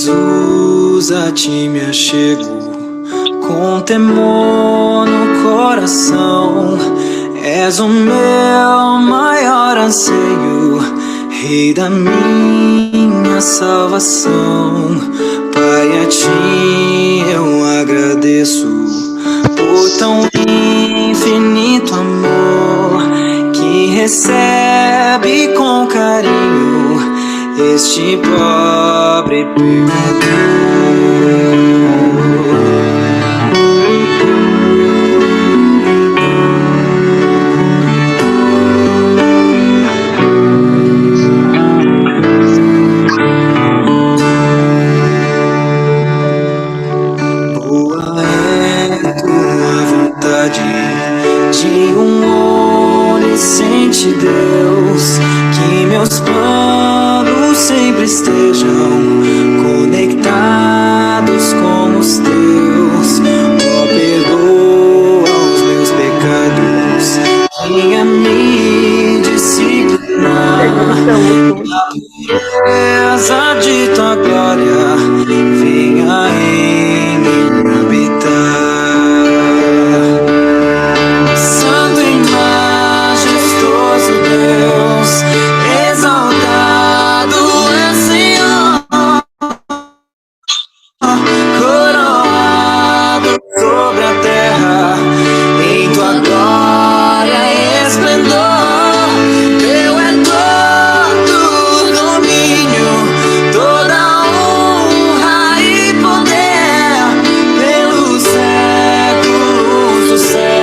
Jesus, a ti me achego, com temor no coração. És o meu maior anseio, Rei da minha salvação. Pai, a ti eu agradeço por tão infinito amor que recebe com carinho este pobre pecador. Boa é tua vontade de um onisciente Deus, que meus planos sempre estejam conectados com os teus. Ó, perdoa os meus pecados, venha me disciplinar, na pureza de tua glória, venha em mim habitar. Santo e majestoso Deus, exaltado é Senhor, coroado sobre a terra, em tua glória e esplendor. Teu é todo domínio, toda honra e poder, pelos séculos dos séculos.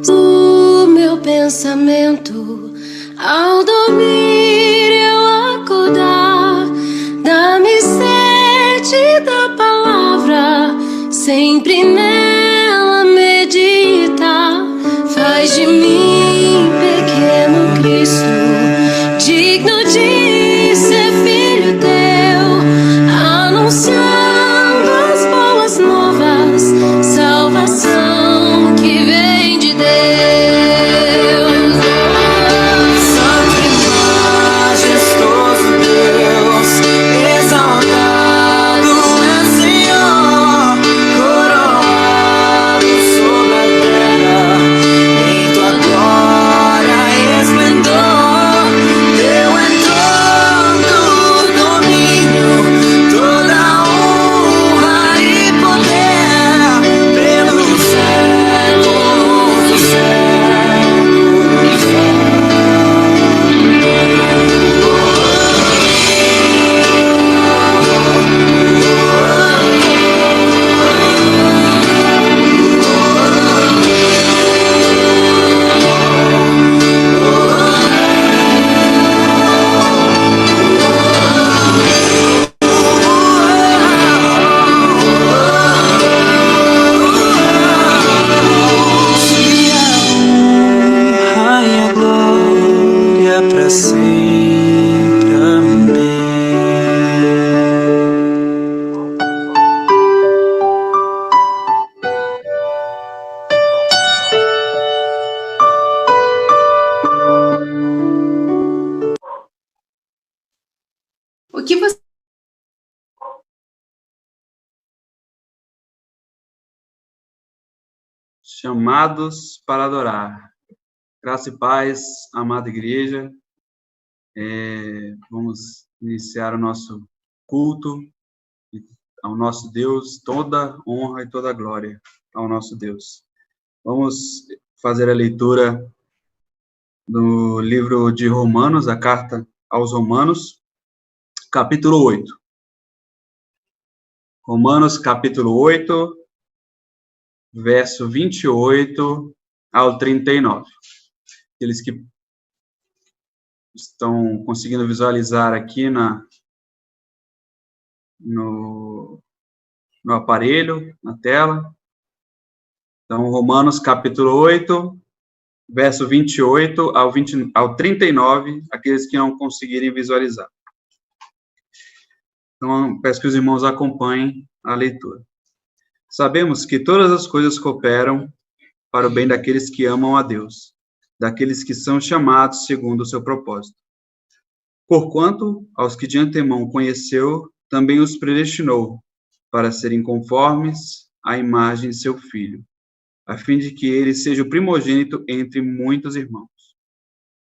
O meu pensamento ao dormir, eu acordar, dá-me sede da palavra, sempre nela meditar. Faz de mim pequeno Cristo, digno de ser filho teu, anunciando as boas novas, salvação que vem de Deus. Santo e majestoso Deus, exaltado é Senhor, coroado sobre a terra, em tua glória e esplendor. Teu é todo domínio, toda honra e poder, pelos séculos dos séculos. Honra e a glória pra sempre. Amém. O que você Chamados para adorar. Graça e paz, amada igreja. Vamos iniciar o nosso culto ao nosso Deus, toda honra e toda glória ao nosso Deus. Vamos fazer a leitura do livro de Romanos, a carta aos Romanos, capítulo 8. Romanos, capítulo 8, verso 28 ao 39. Aqueles que estão conseguindo visualizar aqui no aparelho, na tela. Então, Romanos capítulo 8, verso 28 ao 39, aqueles que não conseguirem visualizar. Então, peço que os irmãos acompanhem a leitura. Sabemos que todas as coisas cooperam para o bem daqueles que amam a Deus, daqueles que são chamados segundo o seu propósito. Porquanto, aos que de antemão conheceu, também os predestinou, para serem conformes à imagem de seu Filho, a fim de que ele seja o primogênito entre muitos irmãos.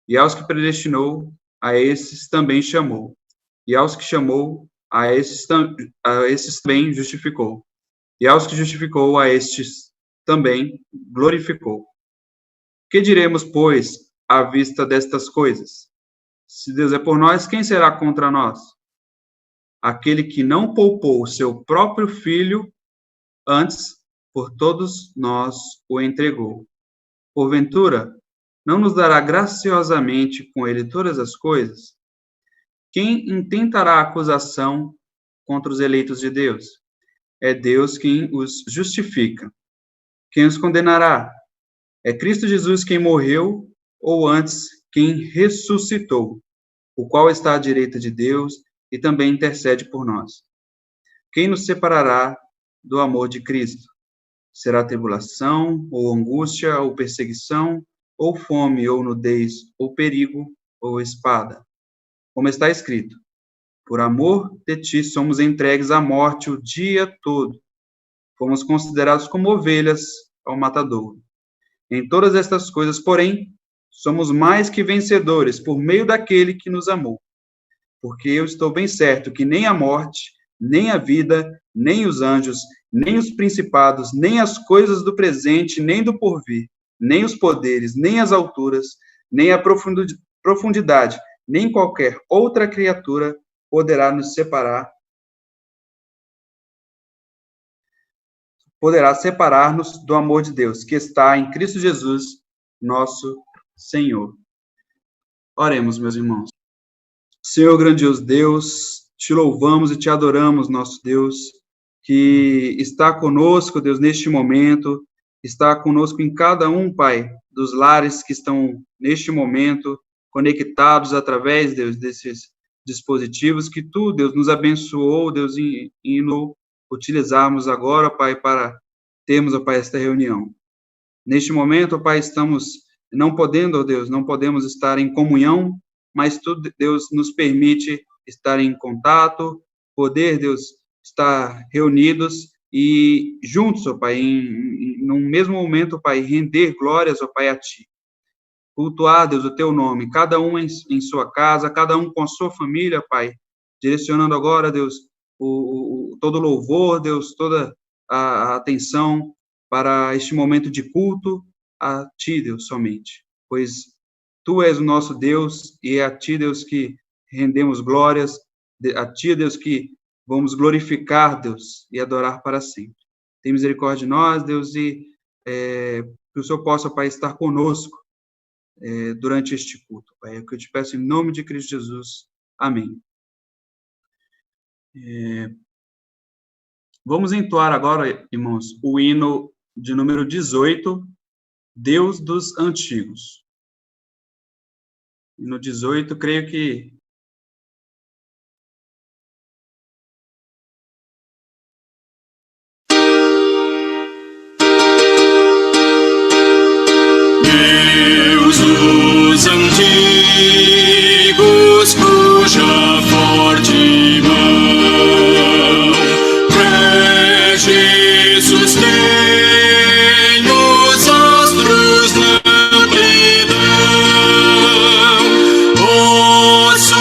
E aos que predestinou, a esses também chamou. E aos que chamou, a esses também justificou. E aos que justificou, a estes também glorificou. Que diremos, pois, à vista destas coisas? Se Deus é por nós, quem será contra nós? Aquele que não poupou o seu próprio Filho, antes, por todos nós o entregou. Porventura, não nos dará graciosamente com ele todas as coisas? Quem intentará acusação contra os eleitos de Deus? É Deus quem os justifica. Quem os condenará? É Cristo Jesus quem morreu, ou antes, quem ressuscitou, o qual está à direita de Deus e também intercede por nós. Quem nos separará do amor de Cristo? Será tribulação, ou angústia, ou perseguição, ou fome, ou nudez, ou perigo, ou espada? Como está escrito: por amor de ti somos entregues à morte o dia todo. Fomos considerados como ovelhas ao matadouro. Em todas estas coisas, porém, somos mais que vencedores por meio daquele que nos amou. Porque eu estou bem certo que nem a morte, nem a vida, nem os anjos, nem os principados, nem as coisas do presente, nem do porvir, nem os poderes, nem as alturas, nem a profundidade, nem qualquer outra criatura poderá separar-nos do amor de Deus, que está em Cristo Jesus, nosso Senhor. Oremos, meus irmãos. Senhor grandioso Deus, te louvamos e te adoramos, nosso Deus, que está conosco, Deus, neste momento, está conosco em cada um, Pai, dos lares que estão neste momento conectados através, Deus, desses dispositivos que tu, Deus, nos abençoou, Deus, e nos utilizarmos agora, Pai, para termos, ó Pai, esta reunião. Neste momento, ó Pai, estamos não podendo, ó Deus, não podemos estar em comunhão, mas tu, Deus, nos permite estar em contato, poder, Deus, estar reunidos e juntos, ó Pai, num mesmo momento, ó Pai, render glórias, ó Pai, a Ti. Cultuar, Deus, o Teu nome, cada um em sua casa, cada um com a sua família, Pai, direcionando agora, Deus, todo louvor, Deus, toda a atenção para este momento de culto a Ti, Deus, somente. Pois Tu és o nosso Deus e é a Ti, Deus, que rendemos glórias, a Ti, Deus, que vamos glorificar, Deus, e adorar para sempre. Tem misericórdia de nós, Deus, e que o Senhor possa, Pai, estar conosco durante este culto, Pai. É o que eu te peço em nome de Cristo Jesus. Amém. Vamos entoar agora, irmãos, o hino de número 18, Deus dos Antigos. Hino 18, creio que Deus dos antigos, cuja forte mão rege, sustém os astros na amplidão, os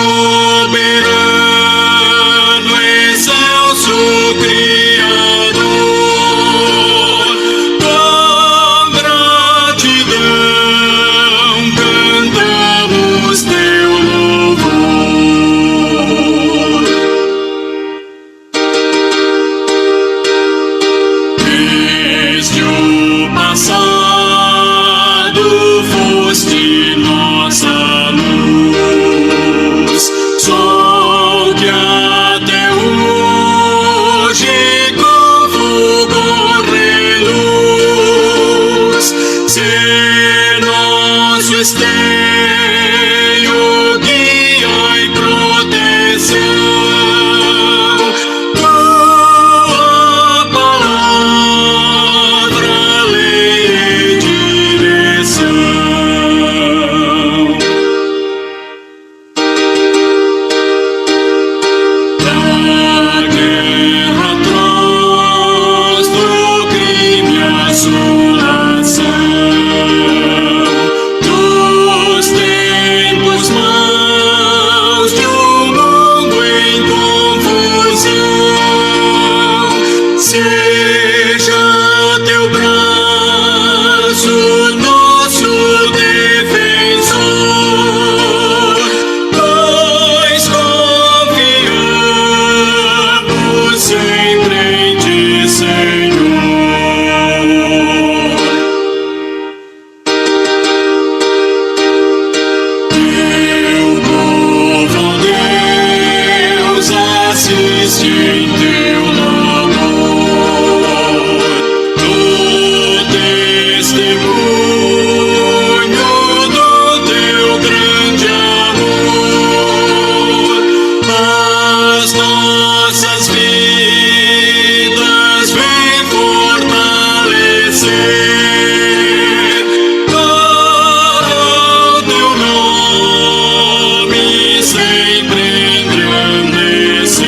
sempre engrandecer.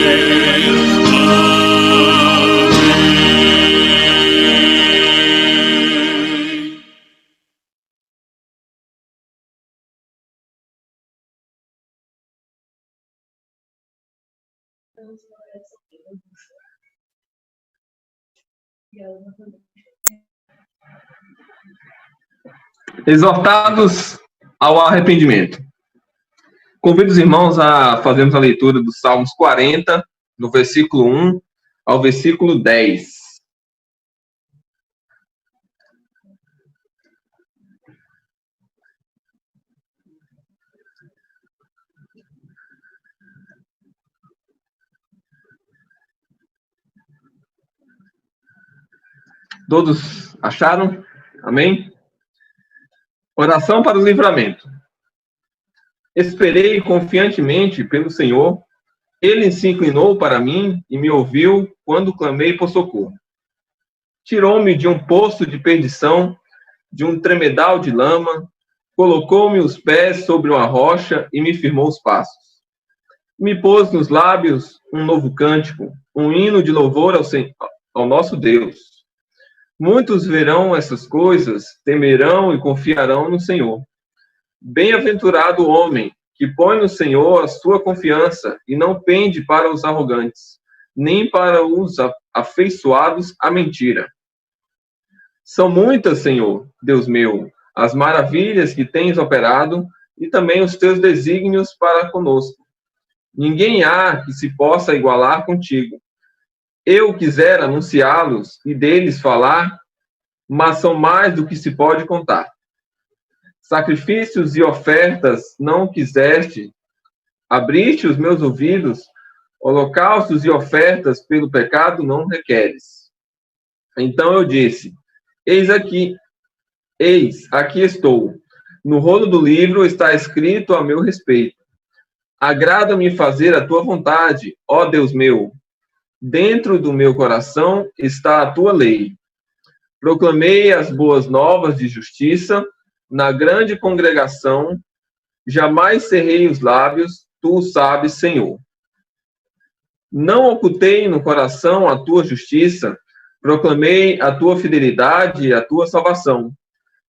Amém. Exortados ao arrependimento. Convido os irmãos a fazermos a leitura dos Salmos 40, do versículo 1 ao versículo 10. Todos acharam? Amém? Oração para o livramento. Esperei confiantemente pelo Senhor. Ele se inclinou para mim e me ouviu quando clamei por socorro. Tirou-me de um poço de perdição, de um tremedal de lama, colocou-me os pés sobre uma rocha e me firmou os passos. Me pôs nos lábios um novo cântico, um hino de louvor ao nosso Deus. Muitos verão essas coisas, temerão e confiarão no Senhor. Bem-aventurado o homem que põe no Senhor a sua confiança e não pende para os arrogantes, nem para os afeiçoados à mentira. São muitas, Senhor, Deus meu, as maravilhas que tens operado e também os teus desígnios para conosco. Ninguém há que se possa igualar contigo. Eu quisera anunciá-los e deles falar, mas são mais do que se pode contar. Sacrifícios e ofertas não quiseste, abriste os meus ouvidos, holocaustos e ofertas pelo pecado não requeres. Então eu disse, eis aqui estou. No rolo do livro está escrito a meu respeito. Agrada-me fazer a tua vontade, ó Deus meu. Dentro do meu coração está a tua lei. Proclamei as boas novas de justiça na grande congregação. Jamais cerrei os lábios, tu o sabes, Senhor. Não ocultei no coração a tua justiça, proclamei a tua fidelidade e a tua salvação.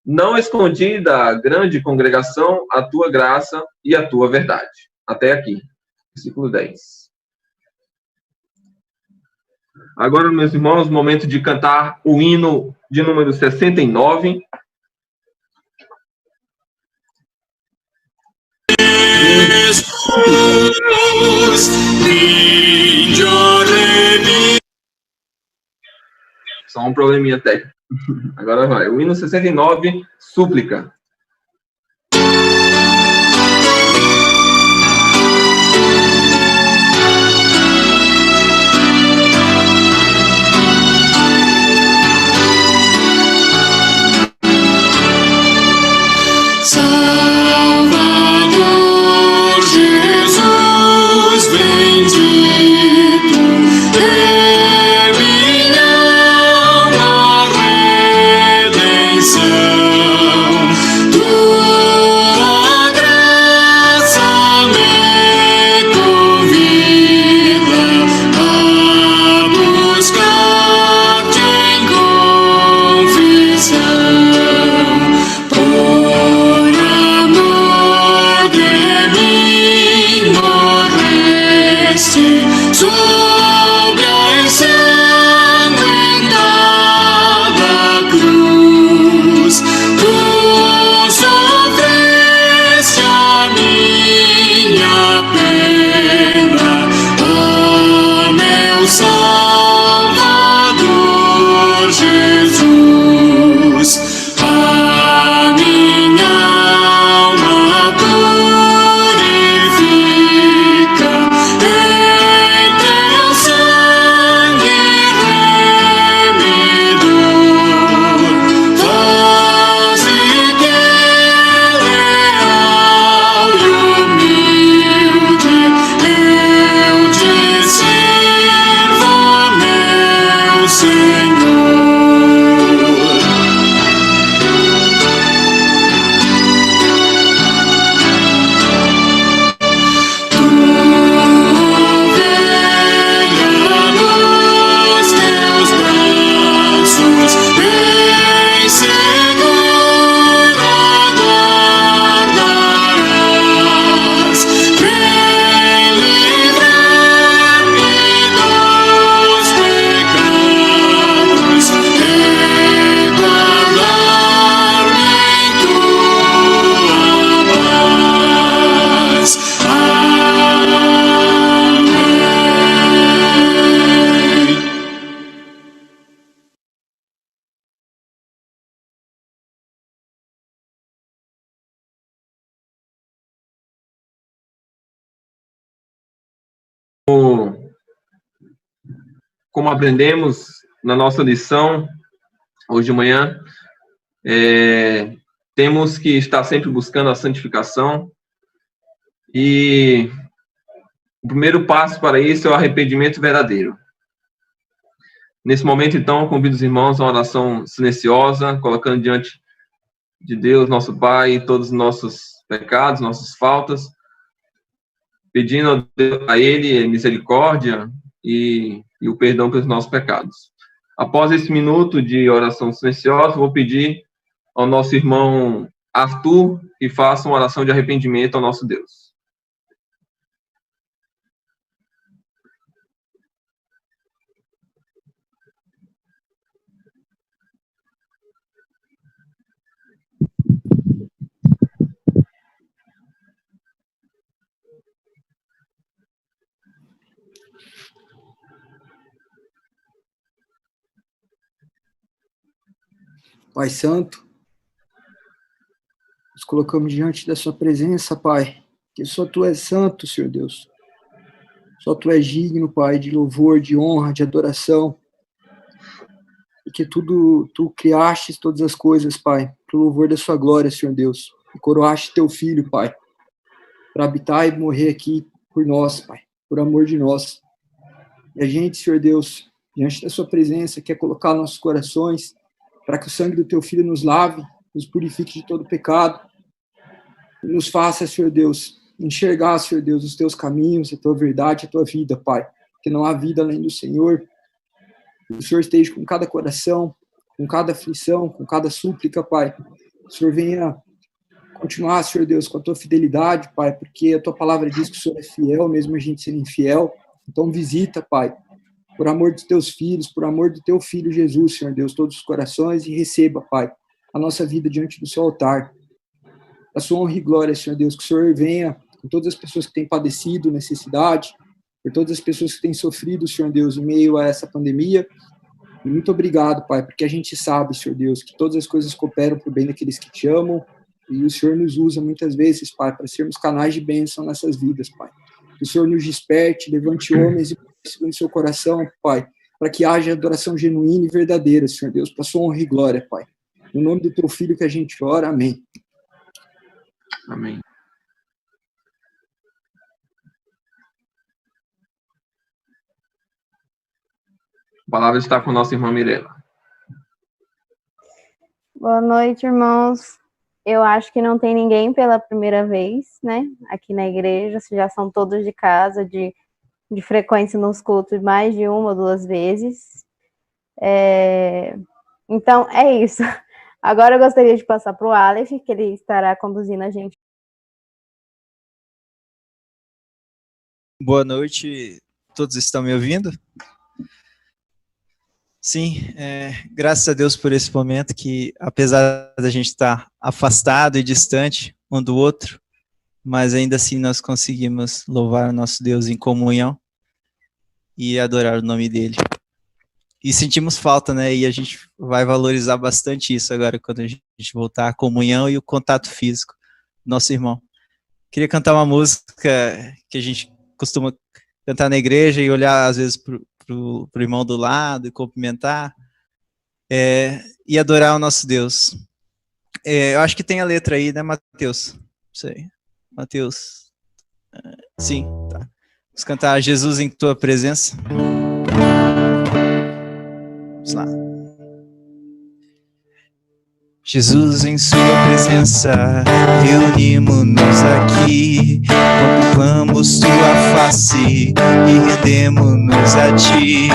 Não escondi da grande congregação a tua graça e a tua verdade. Até aqui, versículo 10. Agora, meus irmãos, momento de cantar o hino de número 69. Jesus, vinde, ó Rei. Só um probleminha técnico. Agora vai. O hino 69, súplica. Salvador Jesus bendito, de minha alma redenção. Como aprendemos na nossa lição hoje de manhã, temos que estar sempre buscando a santificação, e o primeiro passo para isso é o arrependimento verdadeiro. Nesse momento, então, convido os irmãos a uma oração silenciosa, colocando diante de Deus, nosso Pai, todos os nossos pecados, nossas faltas, pedindo a Ele misericórdia e o perdão pelos nossos pecados. Após esse minuto de oração silenciosa, vou pedir ao nosso irmão Arthur que faça uma oração de arrependimento ao nosso Deus. Pai Santo, nos colocamos diante da sua presença, Pai, que só Tu és santo, Senhor Deus. Só Tu és digno, Pai, de louvor, de honra, de adoração. E que Tu criastes todas as coisas, Pai, para o louvor da sua glória, Senhor Deus. E coroaste Teu Filho, Pai, para habitar e morrer aqui por nós, Pai, por amor de nós. E a gente, Senhor Deus, diante da sua presença, quer colocar nossos corações para que o sangue do Teu Filho nos lave, nos purifique de todo pecado, e nos faça, Senhor Deus, enxergar, Senhor Deus, os Teus caminhos, a Tua verdade, a Tua vida, Pai, porque não há vida além do Senhor. O Senhor esteja com cada coração, com cada aflição, com cada súplica, Pai. O Senhor venha continuar, Senhor Deus, com a Tua fidelidade, Pai, porque a Tua palavra diz que o Senhor é fiel, mesmo a gente sendo infiel. Então visita, Pai, por amor dos Teus filhos, por amor do Teu Filho Jesus, Senhor Deus, todos os corações, e receba, Pai, a nossa vida diante do Seu altar. A sua honra e glória, Senhor Deus, que o Senhor venha com todas as pessoas que têm padecido necessidade, por todas as pessoas que têm sofrido, Senhor Deus, em meio a essa pandemia. E muito obrigado, Pai, porque a gente sabe, Senhor Deus, que todas as coisas cooperam para o bem daqueles que Te amam, e o Senhor nos usa muitas vezes, Pai, para sermos canais de bênção nessas vidas, Pai. Que o Senhor nos desperte, levante homens e segundo o seu coração, Pai, para que haja adoração genuína e verdadeira, Senhor Deus, para a sua honra e glória, Pai. No nome do Teu Filho que a gente ora, amém. Amém. A palavra está com a nossa irmã Mirela. Boa noite, irmãos. Eu acho que não tem ninguém pela primeira vez, né, aqui na igreja. Já são todos de casa, de frequência nos cultos mais de 1 ou 2 vezes. Então, é isso. Agora eu gostaria de passar para o Aleph, que ele estará conduzindo a gente. Boa noite, todos estão me ouvindo? Sim, graças a Deus por esse momento que, apesar da gente estar afastado e distante um do outro, mas ainda assim nós conseguimos louvar o nosso Deus em comunhão e adorar o nome dele. E sentimos falta, né? E a gente vai valorizar bastante isso agora, quando a gente voltar à comunhão e o contato físico do nosso irmão. Queria cantar uma música que a gente costuma cantar na igreja e olhar, às vezes, pro irmão do lado e cumprimentar, e adorar o nosso Deus. Eu acho que tem a letra aí, né, Mateus? Não sei. Mateus. Sim, tá. Vamos cantar Jesus em Tua Presença. Vamos lá. Jesus, em Sua presença, reunimos-nos aqui, contemplamos Tua face e rendemos-nos a Ti,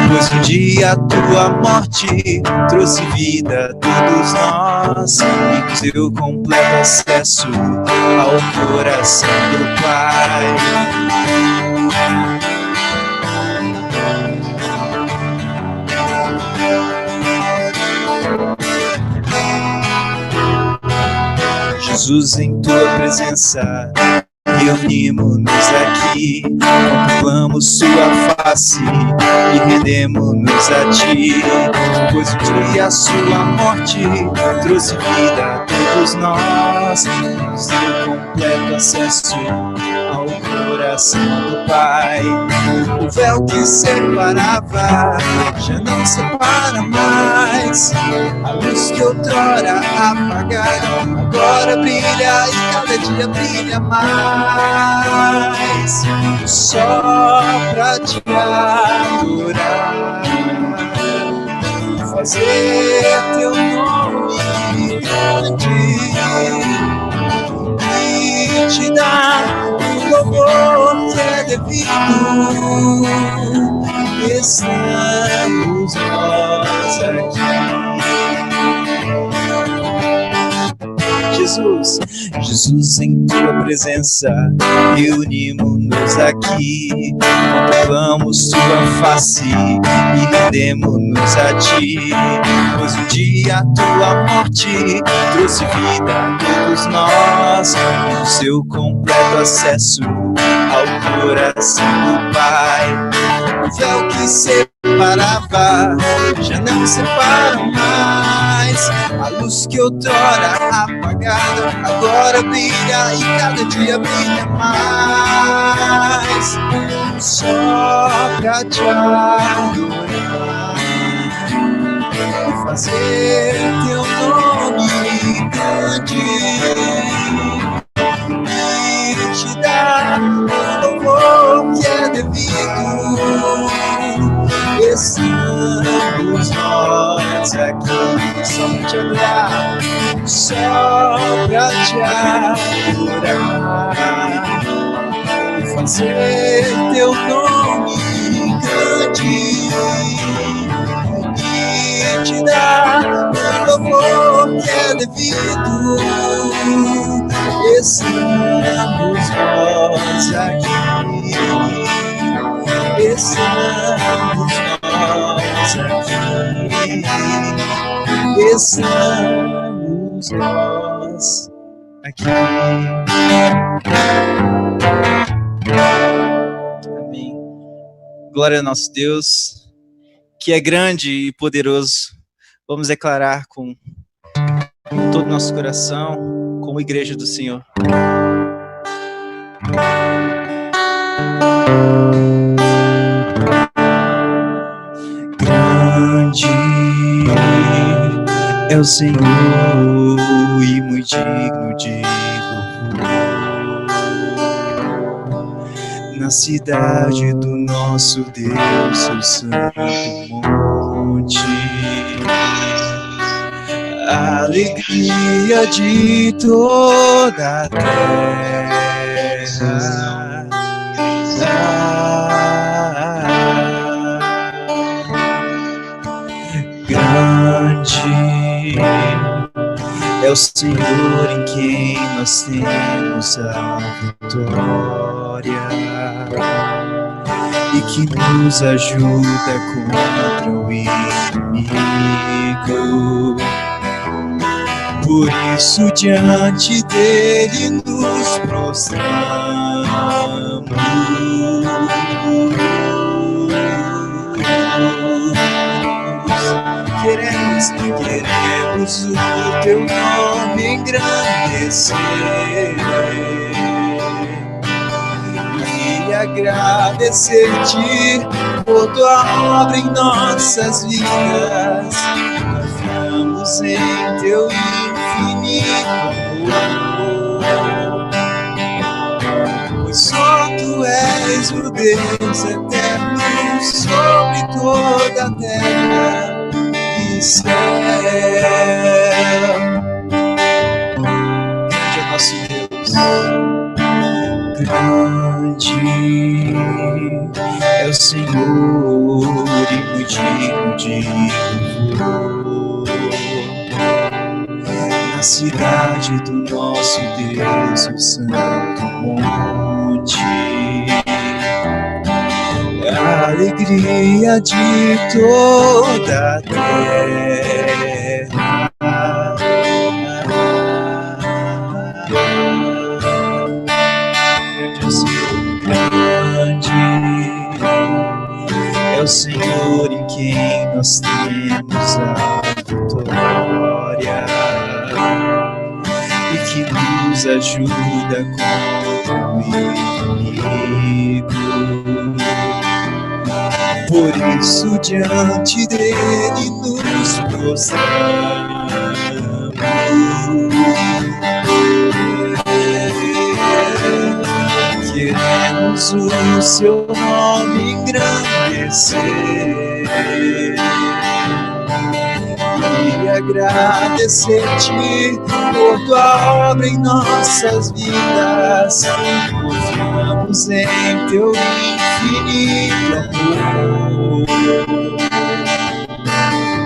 pois um dia a Tua morte trouxe vida a todos nós, e com Seu completo acesso ao coração do Pai. Jesus, em Tua presença, reunimos-nos aqui, contemplamos Sua face e rendemos-nos a Ti, pois o dia a Sua morte trouxe vida a todos nós, e nos deu completo acesso ao coração coração do Pai. O véu que separava já não separa mais. A luz que outrora apagaram agora brilha e cada dia brilha mais. Só pra te adorar, fazer teu nome grande e te dar o louvor que é devido. Estamos nós aqui. Jesus, Jesus, em tua presença reunimos-nos aqui, contemplamos tua face e rendemos-nos a ti, pois um dia a tua morte trouxe vida a todos nós, e o seu completo acesso ao coração do Pai. O véu que separava já não separa mais. A luz que outrora apagada agora brilha e cada dia brilha mais. Só pra te adorar, fazer teu nome grande e te dar o louvor que é devido. Estamos nós aqui só pra te adorar, só pra te adorar, fazer teu nome grande e te dar o louvor que é devido. Estamos nós aqui. Estamos nós aqui, estamos nós aqui. Amém. Glória ao nosso Deus, que é grande e poderoso. Vamos declarar com todo o nosso coração, como igreja do Senhor. Grande é o Senhor e muito digno de louvor. Na cidade do nosso Deus, seu santo monte, a alegria de toda a terra. Grande é o Senhor em quem nós temos a vitória e que nos ajuda contra o inimigo. Por isso diante dele nos prostramos. Queremos o teu nome engrandecer e agradecer-te por tua obra em nossas vidas. Confiamos em teu infinito amor, pois só tu és o Deus eterno sobre toda a terra e céu. Grande é nosso Deus, grande é o Senhor e muito digno de louvor. Na cidade do nosso Deus, o santo monte, a alegria de toda a terra. Grande é o Senhor em quem nós temos a vitória e que nos ajuda contra o inimigo. Por isso diante dele nos prostramos. Queremos o seu nome engrandecer e agradecer-te por tua obra em nossas vidas. Confiamos em teu infinito amor.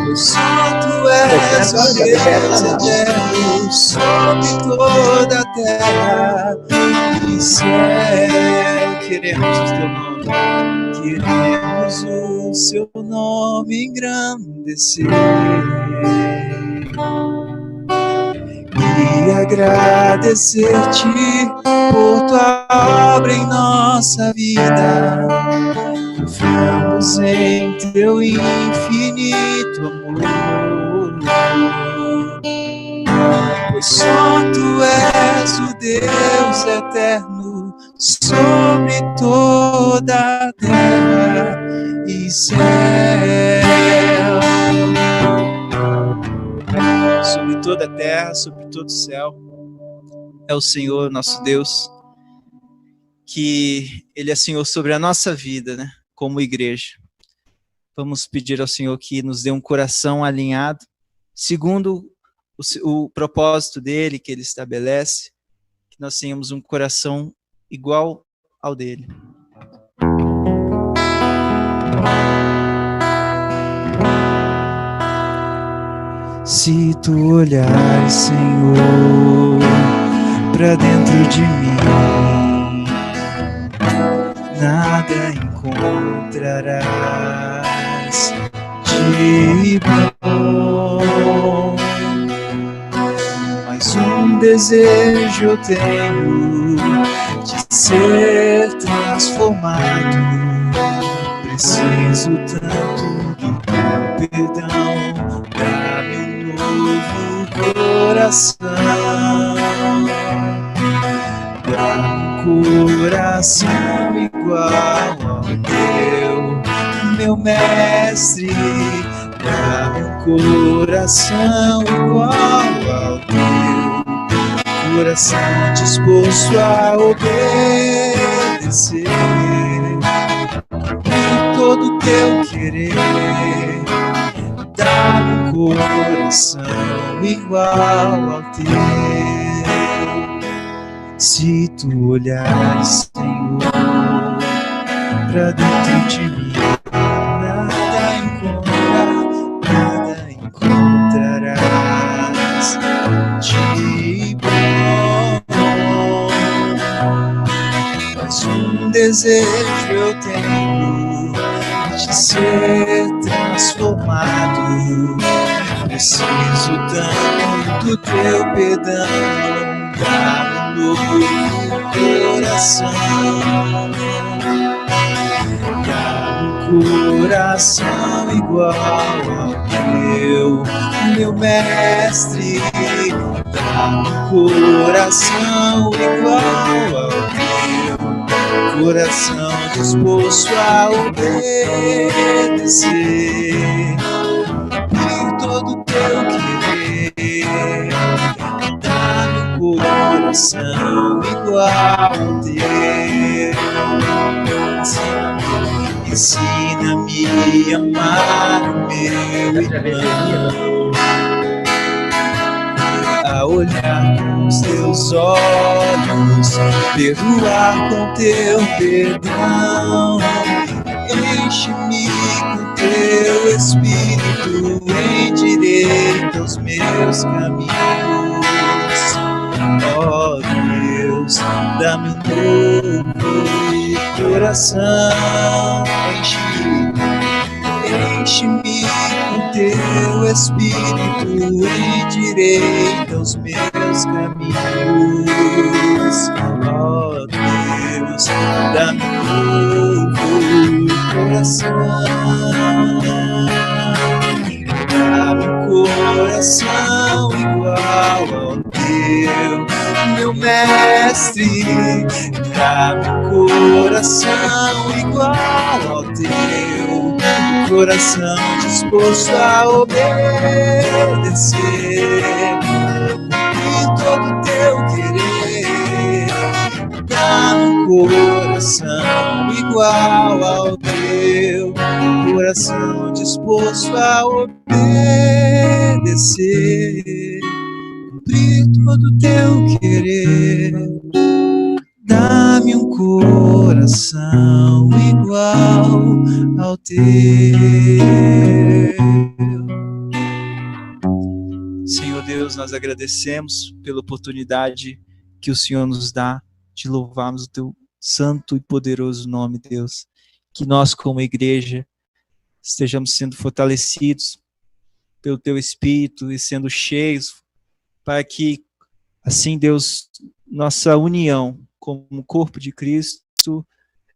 Pois só tu és o Deus eterno sobre toda a terra e céu. Queremos o teu nome, queremos o seu nome engrandecer e agradecer-te por tua obra em nossa vida. Confiamos em teu infinito amor, pois só tu és o Deus eterno sobre toda a terra e céu. Sobre toda a terra, sobre todo o céu, é o Senhor nosso Deus, que Ele é Senhor sobre a nossa vida, né? Como igreja. Vamos pedir ao Senhor que nos dê um coração alinhado, segundo o propósito dEle, que Ele estabelece, que nós tenhamos um coração igual ao dEle. Se tu olhares, Senhor, para dentro de mim, nada encontrarás de bom. Mas um desejo eu tenho de ser transformado. Preciso tanto do teu perdão, dá-me um novo coração. Dá-me um coração igual ao teu, meu mestre. Dá-me um coração igual ao teu, coração disposto a obedecer todo o teu querer. Dá-me um coração igual ao teu. Se tu olhares, Senhor, pra dentro de mim, nada encontrarás de bom. Mas um desejo eu tenho de ser transformado. Preciso tanto do teu perdão, dá-me um novo coração. Dá-me um coração igual ao teu, meu mestre. Dá-me um coração igual ao teu, coração disposto a obedecer e todo teu querer. Dá-me um coração igual ao teu. Ensina-me a amar o meu irmão, a olhar com os teus olhos, perdoar com teu perdão. Enche-me com teu Espírito, endireita os meus caminhos. Ó Deus, dá-me um novo coração. Enche-me com teu Espírito, endireita os meus caminhos. Ó Deus, dá-me um novo coração. Dá-me um coração igual ao teu, meu mestre. Dá-me um coração igual ao teu, coração disposto a obedecer, cumprir todo teu querer. Dá-me um coração igual ao teu, coração disposto a obedecer, cumprir todo teu querer. Dá-me um coração igual ao teu. Senhor Deus, nós agradecemos pela oportunidade que o Senhor nos dá de louvarmos o teu santo e poderoso nome, Deus. Que nós, como igreja, estejamos sendo fortalecidos pelo teu Espírito e sendo cheios, para que, assim, Deus, nossa união como corpo de Cristo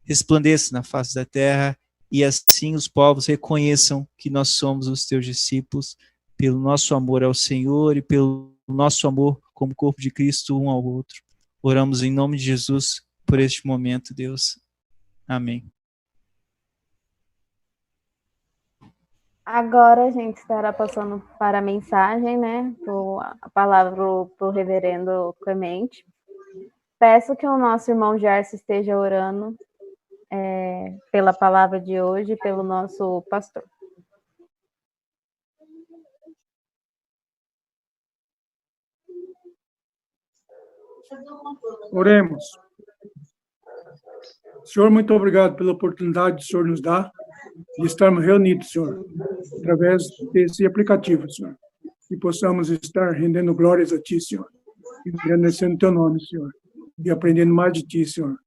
resplandeça na face da terra, e assim os povos reconheçam que nós somos os teus discípulos, pelo nosso amor ao Senhor e pelo nosso amor como corpo de Cristo um ao outro. Oramos em nome de Jesus por este momento, Deus. Amém. Agora a gente estará passando para a mensagem, né? A palavra para o reverendo Clemente. Peço que o nosso irmão Gerson esteja orando pela palavra de hoje, pelo nosso pastor. Oremos. Senhor, muito obrigado pela oportunidade que o Senhor nos dá de estarmos reunidos, Senhor, através desse aplicativo, Senhor, que possamos estar rendendo glórias a Ti, Senhor, e agradecendo o Teu nome, Senhor, e aprendendo mais de Ti, Senhor,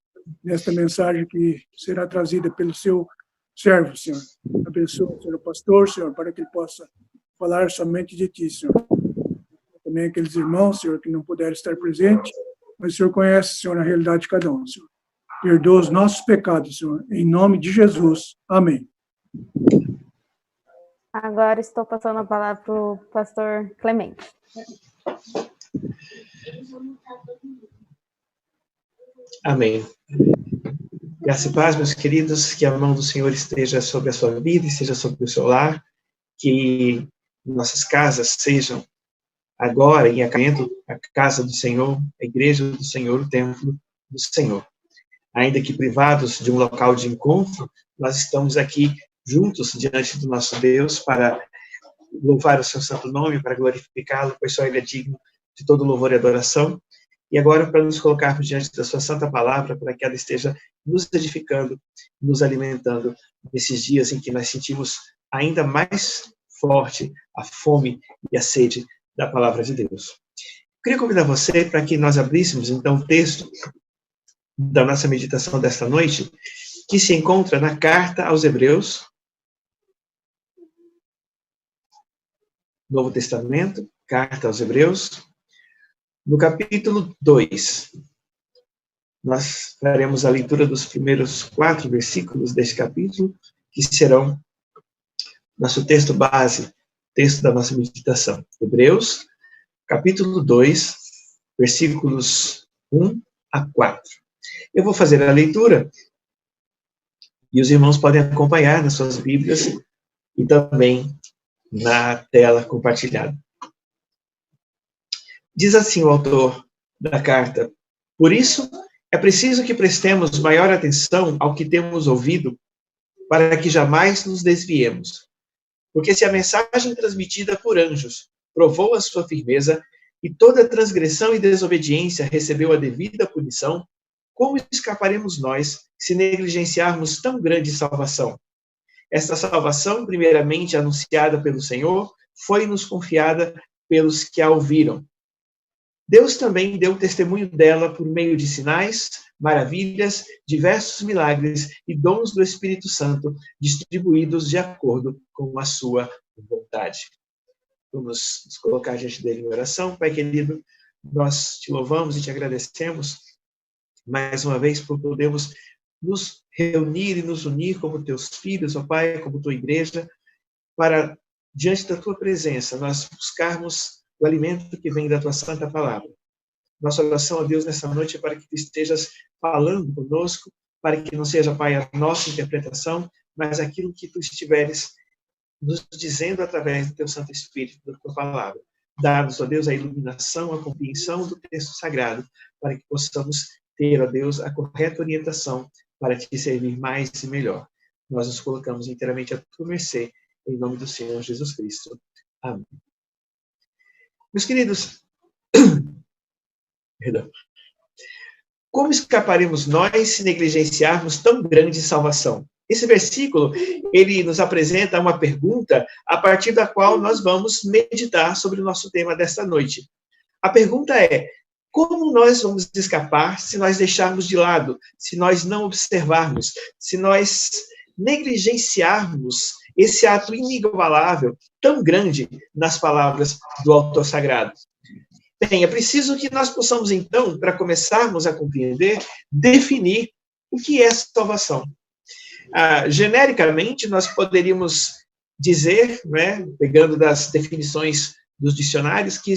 nesta mensagem que será trazida pelo Seu servo, Senhor. Abençoa, Senhor, o pastor, Senhor, para que ele possa falar somente de Ti, Senhor. Também aqueles irmãos, Senhor, que não puderam estar presentes, mas o Senhor conhece, Senhor, a realidade de cada um, Senhor. Perdoa os nossos pecados, Senhor, em nome de Jesus. Amém. Agora estou passando a palavra para o pastor Clemente. Amém. Graça e paz, meus queridos, que a mão do Senhor esteja sobre a sua vida, esteja sobre o seu lar, que nossas casas sejam agora em acampamento a casa do Senhor, a igreja do Senhor, o templo do Senhor. Ainda que privados de um local de encontro, nós estamos aqui juntos diante do nosso Deus para louvar o seu santo nome, para glorificá-lo, pois só Ele é digno de todo louvor e adoração. E agora, para nos colocarmos diante da sua santa palavra, para que ela esteja nos edificando, nos alimentando nesses dias em que nós sentimos ainda mais forte a fome e a sede da palavra de Deus. Queria convidar você para que nós abríssemos, então, o texto da nossa meditação desta noite, que se encontra na carta aos Hebreus, Novo Testamento, carta aos Hebreus, no capítulo 2. Nós faremos a leitura dos primeiros 4 versículos deste capítulo, que serão nosso texto base, texto da nossa meditação. Hebreus, capítulo 2, versículos 1 a 4. Eu vou fazer a leitura e os irmãos podem acompanhar nas suas Bíblias e também na tela compartilhada. Diz assim o autor da carta: por isso, é preciso que prestemos maior atenção ao que temos ouvido, para que jamais nos desviemos. Porque se a mensagem transmitida por anjos provou a sua firmeza, e toda transgressão e desobediência recebeu a devida punição, como escaparemos nós se negligenciarmos tão grande salvação? Esta salvação, primeiramente anunciada pelo Senhor, foi-nos confiada pelos que a ouviram. Deus também deu testemunho dela por meio de sinais, maravilhas, diversos milagres e dons do Espírito Santo, distribuídos de acordo com a sua vontade. Vamos nos colocar diante dele em oração. Pai querido, nós te louvamos e te agradecemos mais uma vez por podermos nos reunir e nos unir como teus filhos, ó Pai, como tua igreja, para, diante da tua presença, nós buscarmos o alimento que vem da tua santa palavra. Nossa oração a Deus nessa noite é para que tu estejas falando conosco, para que não seja, Pai, a nossa interpretação, mas aquilo que tu estiveres nos dizendo através do teu Santo Espírito, da tua palavra. Dá-nos, ó Deus, a iluminação, a compreensão do texto sagrado, para que possamos ter, ó Deus, a correta orientação para te servir mais e melhor. Nós nos colocamos inteiramente à tua mercê, em nome do Senhor Jesus Cristo. Amém. Meus queridos, perdão. Como escaparemos nós se negligenciarmos tão grande salvação? Esse versículo, ele nos apresenta uma pergunta a partir da qual nós vamos meditar sobre o nosso tema desta noite. A pergunta é: como nós vamos escapar se nós deixarmos de lado, se nós não observarmos, se nós negligenciarmos esse ato inigualável, tão grande nas palavras do autor sagrado? Bem, é preciso que nós possamos, então, para começarmos a compreender, definir o que é salvação. Genericamente, nós poderíamos dizer, né, pegando das definições dos dicionários, que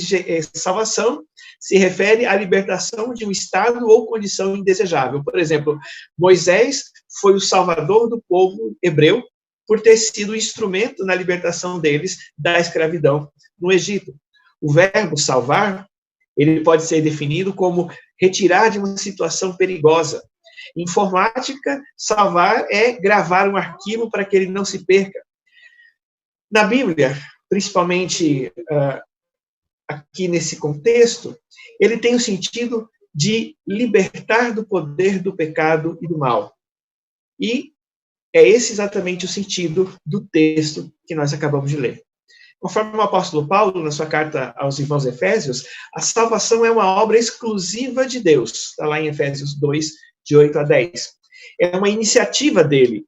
salvação se refere à libertação de um estado ou condição indesejável. Por exemplo, Moisés foi o salvador do povo hebreu por ter sido instrumento na libertação deles da escravidão no Egito. O verbo salvar, ele pode ser definido como retirar de uma situação perigosa. Em informática, salvar é gravar um arquivo para que ele não se perca. Na Bíblia, principalmente aqui nesse contexto, ele tem o sentido de libertar do poder do pecado e do mal. E é esse exatamente o sentido do texto que nós acabamos de ler. Conforme o apóstolo Paulo, na sua carta aos irmãos Efésios, a salvação é uma obra exclusiva de Deus. Está lá em Efésios 2, de 8 a 10. É uma iniciativa dele.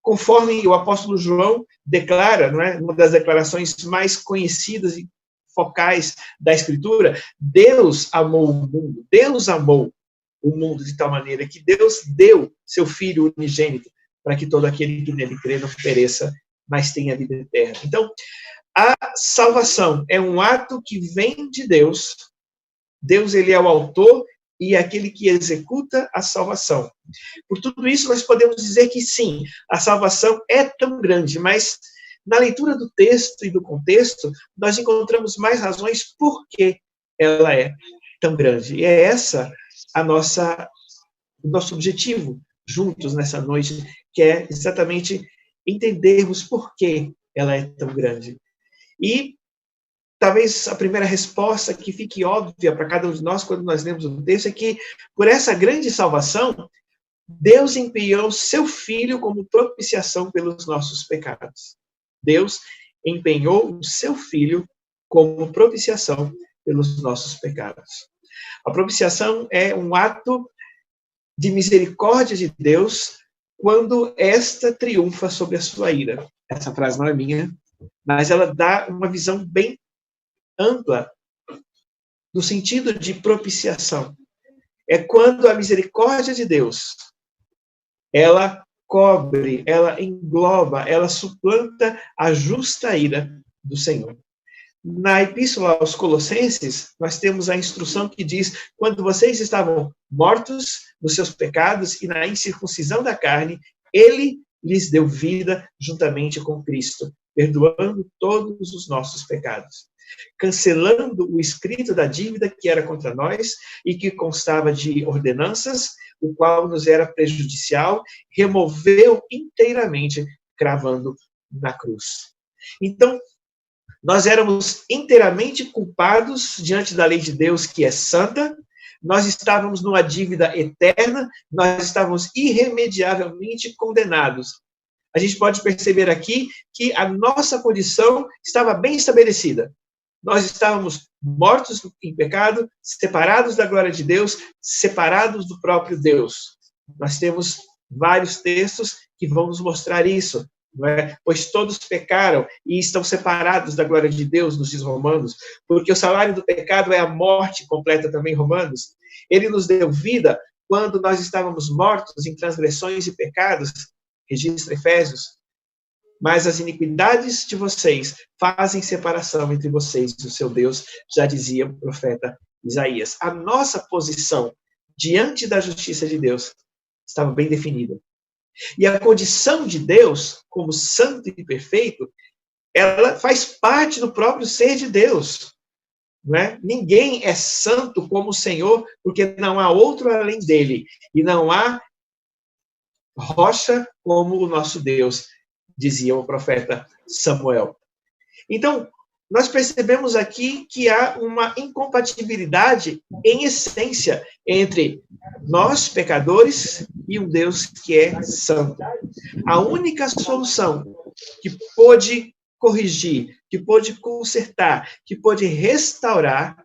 Conforme o apóstolo João declara, não é, uma das declarações mais conhecidas e focais da Escritura, Deus amou o mundo. Deus amou o mundo de tal maneira que Deus deu seu Filho unigênito para que todo aquele que nele crê não pereça, mas tenha vida eterna. Então, a salvação é um ato que vem de Deus. Deus, ele é o autor e aquele que executa a salvação. Por tudo isso, nós podemos dizer que sim, a salvação é tão grande, mas na leitura do texto e do contexto, nós encontramos mais razões por que ela é tão grande. E é essa o nosso objetivo juntos nessa noite, que é exatamente entendermos por que ela é tão grande. E talvez a primeira resposta que fique óbvia para cada um de nós quando nós lemos o texto é que, por essa grande salvação, Deus empenhou seu Filho como propiciação pelos nossos pecados. Deus empenhou o seu Filho como propiciação pelos nossos pecados. A propiciação é um ato de misericórdia de Deus quando esta triunfa sobre a sua ira. Essa frase não é minha, mas ela dá uma visão bem ampla no sentido de propiciação. É quando a misericórdia de Deus, ela cobre, ela engloba, ela suplanta a justa ira do Senhor. Na Epístola aos Colossenses, nós temos a instrução que diz: quando vocês estavam mortos nos seus pecados e na incircuncisão da carne, ele lhes deu vida juntamente com Cristo, perdoando todos os nossos pecados, cancelando o escrito da dívida que era contra nós e que constava de ordenanças, o qual nos era prejudicial, removeu inteiramente, cravando na cruz. Então, nós éramos inteiramente culpados diante da lei de Deus, que é santa. Nós estávamos numa dívida eterna, nós estávamos irremediavelmente condenados. A gente pode perceber aqui que a nossa condição estava bem estabelecida. Nós estávamos mortos em pecado, separados da glória de Deus, separados do próprio Deus. Nós temos vários textos que vão nos mostrar isso. Não é? Pois todos pecaram e estão separados da glória de Deus, nos diz Romanos, porque o salário do pecado é a morte, completa também Romanos. Ele nos deu vida quando nós estávamos mortos em transgressões e pecados, registra Efésios. Mas as iniquidades de vocês fazem separação entre vocês e o seu Deus, já dizia o profeta Isaías. A nossa posição diante da justiça de Deus estava bem definida. E a condição de Deus, como santo e perfeito, ela faz parte do próprio ser de Deus. Não é? Ninguém é santo como o Senhor, porque não há outro além dele. E não há rocha como o nosso Deus, dizia o profeta Samuel. Então, nós percebemos aqui que há uma incompatibilidade em essência entre nós, pecadores, e um Deus que é santo. A única solução que pôde corrigir, que pôde consertar, que pôde restaurar,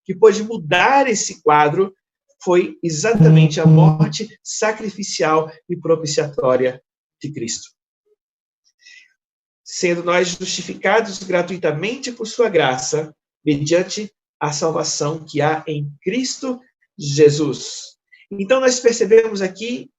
que pôde mudar esse quadro, foi exatamente a morte sacrificial e propiciatória de Cristo. Sendo nós justificados gratuitamente por sua graça, mediante a salvação que há em Cristo Jesus. Então, nós percebemos aqui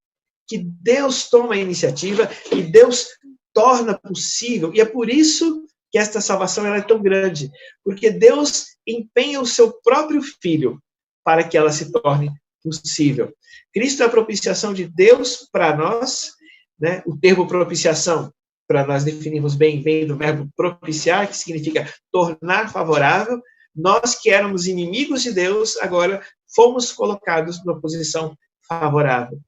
que Deus toma a iniciativa e Deus torna possível, e é por isso que esta salvação ela é tão grande, porque Deus empenha o seu próprio Filho para que ela se torne possível. Cristo é a propiciação de Deus para nós, né? O termo propiciação, para nós definirmos bem, vem do verbo propiciar, que significa tornar favorável. Nós que éramos inimigos de Deus, agora fomos colocados numa posição favorável.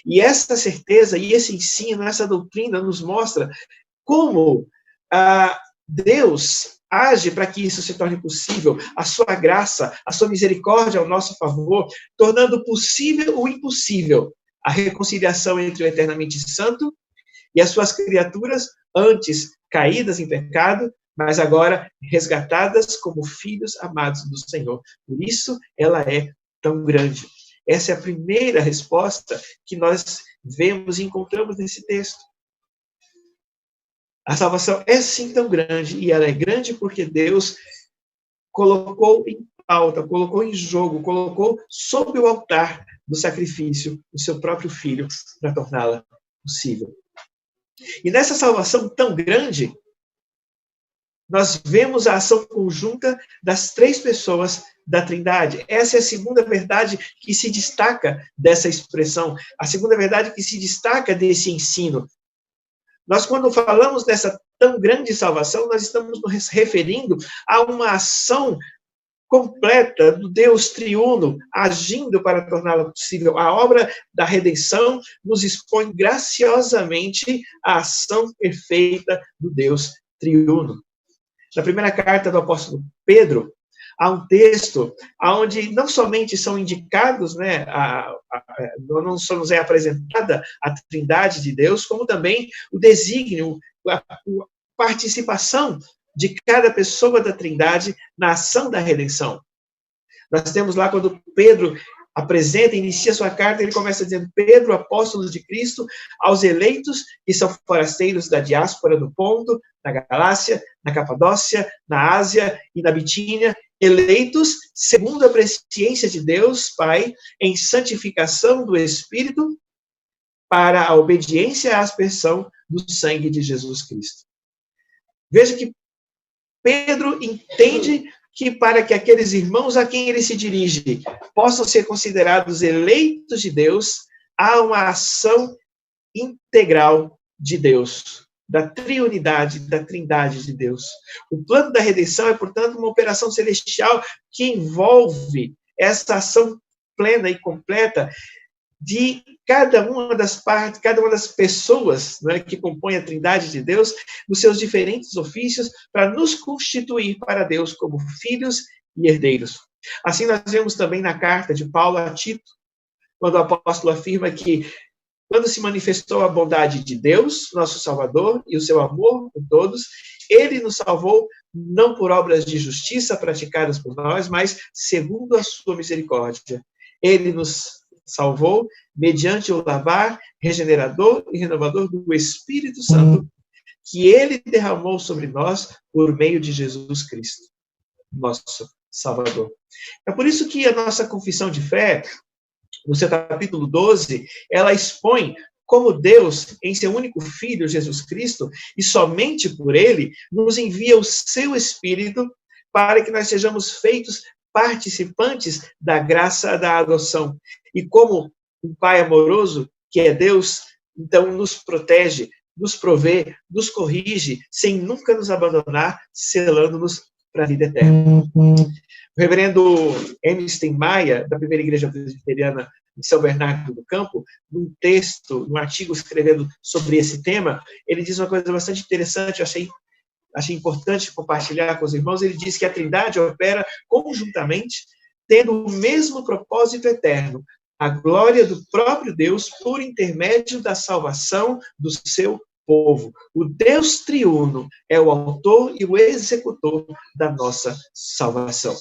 E essa certeza, e esse ensino, essa doutrina nos mostra como Deus age para que isso se torne possível, a sua graça, a sua misericórdia ao nosso favor, tornando possível o impossível, a reconciliação entre o eternamente santo e as suas criaturas, antes caídas em pecado, mas agora resgatadas como filhos amados do Senhor. Por isso, ela é tão grande. Essa é a primeira resposta que nós vemos e encontramos nesse texto. A salvação é sim tão grande, e ela é grande porque Deus colocou em pauta, colocou em jogo, colocou sobre o altar do sacrifício o seu próprio Filho para torná-la possível. E nessa salvação tão grande, nós vemos a ação conjunta das três pessoas da Trindade. Essa é a segunda verdade que se destaca dessa expressão, a segunda verdade que se destaca desse ensino. Nós, quando falamos dessa tão grande salvação, nós estamos nos referindo a uma ação completa do Deus triuno, agindo para torná-la possível. A obra da redenção nos expõe graciosamente a ação perfeita do Deus triuno. Na primeira carta do apóstolo Pedro, há um texto onde não somente são indicados, né, não só nos é apresentada a Trindade de Deus, como também o desígnio, a participação de cada pessoa da Trindade na ação da redenção. Nós temos lá, quando Pedro apresenta, inicia sua carta, ele começa dizendo: Pedro, apóstolo de Cristo, aos eleitos que são forasteiros da diáspora do Ponto, na Galácia, na Capadócia, na Ásia e na Bitínia, eleitos segundo a presciência de Deus, Pai, em santificação do Espírito, para a obediência à aspersão do sangue de Jesus Cristo. Veja que Pedro entende que para que aqueles irmãos a quem ele se dirige possam ser considerados eleitos de Deus, há uma ação integral de Deus, da triunidade, da trindade de Deus. O plano da redenção é, portanto, uma operação celestial que envolve essa ação plena e completa de cada uma das partes, cada uma das pessoas, né, que compõem a Trindade de Deus, nos seus diferentes ofícios, para nos constituir para Deus como filhos e herdeiros. Assim nós vemos também na carta de Paulo a Tito, quando o apóstolo afirma que, quando se manifestou a bondade de Deus, nosso Salvador, e o seu amor por todos, ele nos salvou não por obras de justiça praticadas por nós, mas segundo a sua misericórdia. Ele nos salvou mediante o lavar regenerador e renovador do Espírito Santo, que ele derramou sobre nós por meio de Jesus Cristo, nosso Salvador. É por isso que a nossa confissão de fé, no seu capítulo 12, ela expõe como Deus, em seu único Filho, Jesus Cristo, e somente por ele, nos envia o seu Espírito para que nós sejamos feitos participantes da graça da adoção. E como um Pai amoroso, que é Deus, então nos protege, nos provê, nos corrige, sem nunca nos abandonar, selando-nos para a vida eterna. O reverendo Emerson Maia, da Primeira Igreja Presbiteriana de São Bernardo do Campo, num texto, num artigo escrevendo sobre esse tema, ele diz uma coisa bastante interessante, eu achei importante compartilhar com os irmãos. Ele diz que a Trindade opera conjuntamente, tendo o mesmo propósito eterno, a glória do próprio Deus por intermédio da salvação do seu povo. O Deus triuno é o autor e o executor da nossa salvação.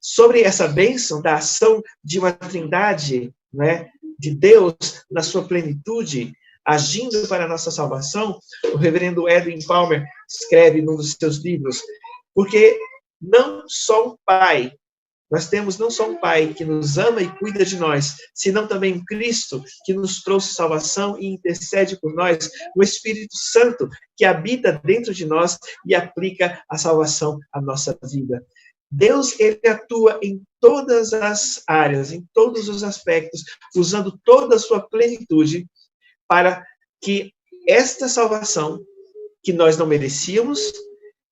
Sobre essa bênção da ação de uma Trindade, né, de Deus na sua plenitude, agindo para a nossa salvação, o reverendo Edwin Palmer escreve num dos seus livros, porque não só um Pai, nós temos não só um Pai que nos ama e cuida de nós, senão também um Cristo que nos trouxe salvação e intercede por nós, o Espírito Santo que habita dentro de nós e aplica a salvação à nossa vida. Deus, ele atua em todas as áreas, em todos os aspectos, usando toda a sua plenitude para que esta salvação, que nós não merecíamos,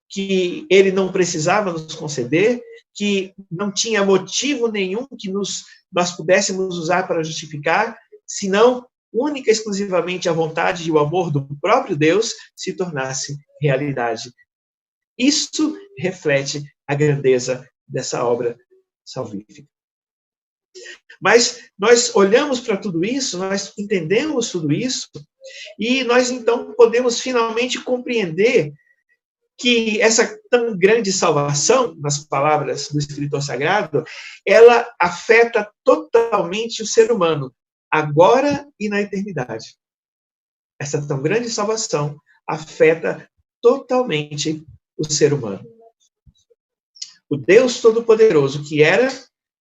que ele não precisava nos conceder, que não tinha motivo nenhum que nós pudéssemos usar para justificar, senão única e exclusivamente a vontade e o amor do próprio Deus se tornasse realidade. Isso reflete a grandeza dessa obra salvífica. Mas nós olhamos para tudo isso, nós entendemos tudo isso, e nós então podemos finalmente compreender que essa tão grande salvação, nas palavras do Escritor Sagrado, ela afeta totalmente o ser humano, agora e na eternidade. Essa tão grande salvação afeta totalmente o ser humano. O Deus Todo-Poderoso que era,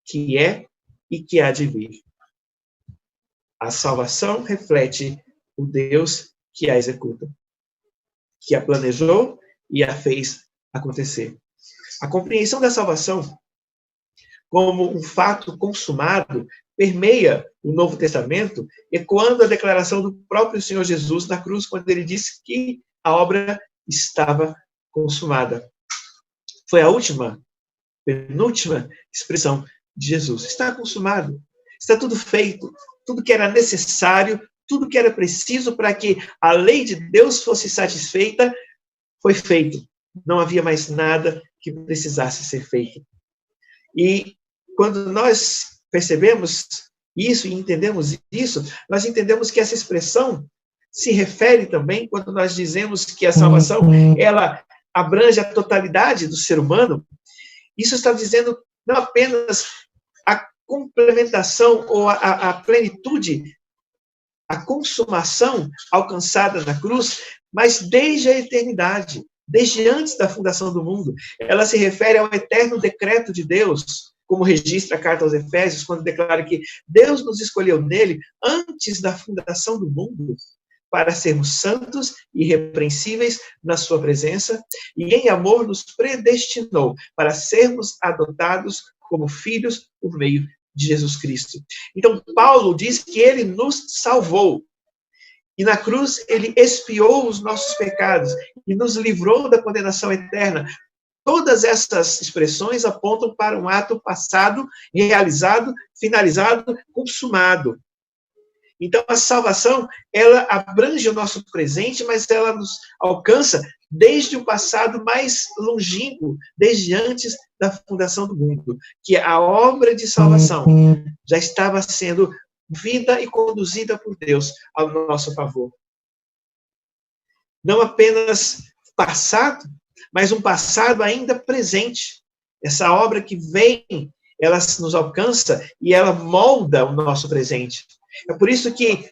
que é e que há de vir. A salvação reflete o Deus que a executa, que a planejou e a fez acontecer. A compreensão da salvação como um fato consumado permeia o Novo Testamento, ecoando a declaração do próprio Senhor Jesus na cruz, quando ele disse que a obra estava consumada. Foi a penúltima expressão de Jesus. Está consumado. Está tudo feito. Tudo que era necessário, tudo que era preciso para que a lei de Deus fosse satisfeita, foi feito. Não havia mais nada que precisasse ser feito. E quando nós percebemos isso e entendemos isso, nós entendemos que essa expressão se refere também, quando nós dizemos que a salvação, ela abrange a totalidade do ser humano, isso está dizendo não apenas a complementação ou a plenitude, a consumação alcançada na cruz, mas desde a eternidade, desde antes da fundação do mundo. Ela se refere ao eterno decreto de Deus, como registra a carta aos Efésios, quando declara que Deus nos escolheu nele antes da fundação do mundo, para sermos santos e irrepreensíveis na sua presença, e em amor nos predestinou para sermos adotados como filhos por meio de Jesus Cristo. Então, Paulo diz que ele nos salvou. E na cruz ele expiou os nossos pecados e nos livrou da condenação eterna. Todas essas expressões apontam para um ato passado, realizado, finalizado, consumado. Então, a salvação, ela abrange o nosso presente, mas ela nos alcança desde o passado mais longínquo, desde antes da fundação do mundo, que a obra de salvação já estava sendo vida e conduzida por Deus ao nosso favor. Não apenas passado, mas um passado ainda presente. Essa obra que vem, ela nos alcança e ela molda o nosso presente. É por isso que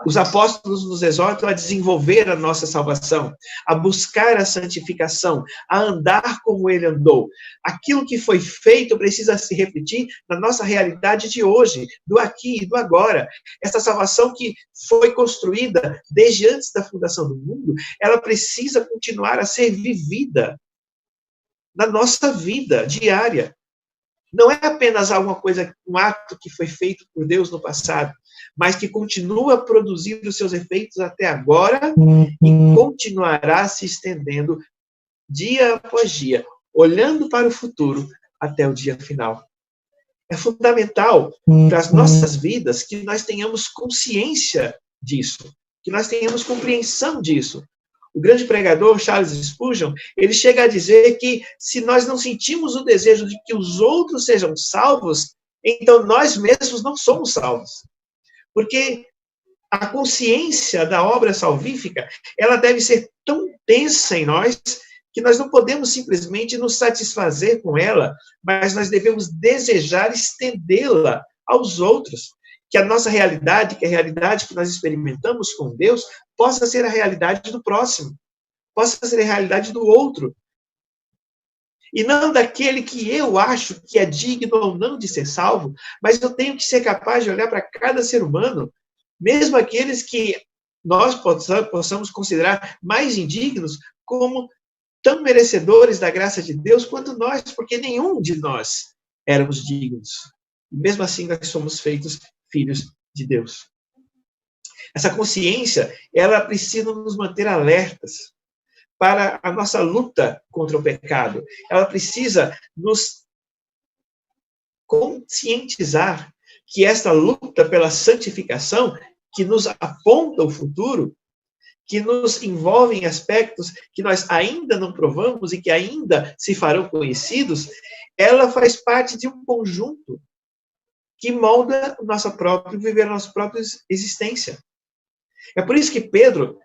os apóstolos nos exortam a desenvolver a nossa salvação, a buscar a santificação, a andar como ele andou. Aquilo que foi feito precisa se repetir na nossa realidade de hoje, do aqui e do agora. Essa salvação que foi construída desde antes da fundação do mundo, ela precisa continuar a ser vivida na nossa vida diária. Não é apenas alguma coisa, um ato que foi feito por Deus no passado, mas que continua produzindo os seus efeitos até agora e continuará se estendendo dia após dia, olhando para o futuro até o dia final. É fundamental para as nossas vidas que nós tenhamos consciência disso, que nós tenhamos compreensão disso. O grande pregador Charles Spurgeon, ele chega a dizer que se nós não sentimos o desejo de que os outros sejam salvos, então nós mesmos não somos salvos. Porque a consciência da obra salvífica, ela deve ser tão densa em nós que nós não podemos simplesmente nos satisfazer com ela, mas nós devemos desejar estendê-la aos outros. Que a nossa realidade, que a realidade que nós experimentamos com Deus, possa ser a realidade do próximo, possa ser a realidade do outro. E não daquele que eu acho que é digno ou não de ser salvo, mas eu tenho que ser capaz de olhar para cada ser humano, mesmo aqueles que nós possamos considerar mais indignos, como tão merecedores da graça de Deus quanto nós, porque nenhum de nós éramos dignos. E mesmo assim nós somos feitos filhos de Deus. Essa consciência, ela precisa nos manter alertas para a nossa luta contra o pecado. Ela precisa nos conscientizar que esta luta pela santificação, que nos aponta o futuro, que nos envolve em aspectos que nós ainda não provamos e que ainda se farão conhecidos, ela faz parte de um conjunto que molda o nosso próprio viver, a nossa própria existência. É por isso que Pedro,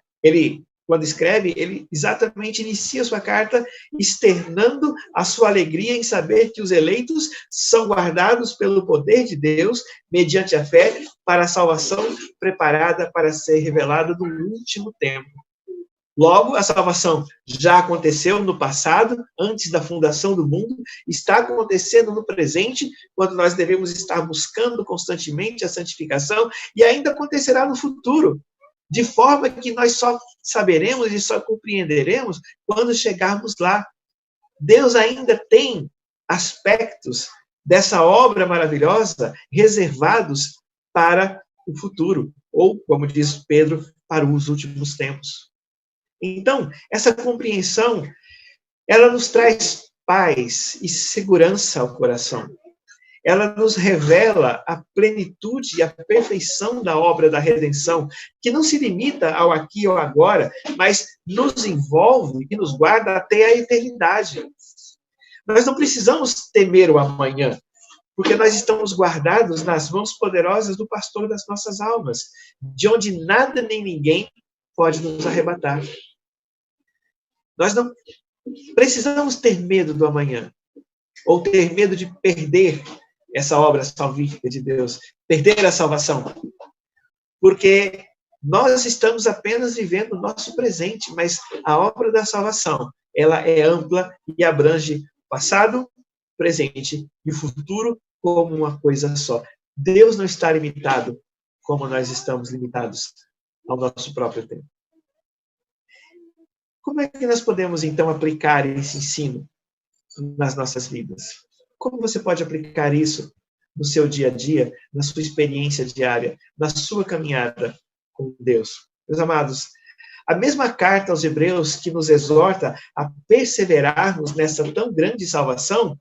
quando escreve, ele exatamente inicia sua carta externando a sua alegria em saber que os eleitos são guardados pelo poder de Deus, mediante a fé, para a salvação preparada para ser revelada no último tempo. Logo, a salvação já aconteceu no passado, antes da fundação do mundo, está acontecendo no presente, quando nós devemos estar buscando constantemente a santificação, e ainda acontecerá no futuro, de forma que nós só saberemos e só compreenderemos quando chegarmos lá. Deus ainda tem aspectos dessa obra maravilhosa reservados para o futuro, ou, como diz Pedro, para os últimos tempos. Então, essa compreensão, ela nos traz paz e segurança ao coração. Ela nos revela a plenitude e a perfeição da obra da redenção, que não se limita ao aqui ou agora, mas nos envolve e nos guarda até a eternidade. Nós não precisamos temer o amanhã, porque nós estamos guardados nas mãos poderosas do pastor das nossas almas, de onde nada nem ninguém pode nos arrebatar. Nós não precisamos ter medo do amanhã, ou ter medo de perder essa obra salvífica de Deus, perder a salvação, porque nós estamos apenas vivendo o nosso presente, mas a obra da salvação, ela é ampla e abrange o passado, presente e o futuro como uma coisa só. Deus não está limitado como nós estamos limitados ao nosso próprio tempo. Como é que nós podemos, então, aplicar esse ensino nas nossas vidas? Como você pode aplicar isso no seu dia a dia, na sua experiência diária, na sua caminhada com Deus? Meus amados, a mesma carta aos Hebreus que nos exorta a perseverarmos nessa tão grande salvação,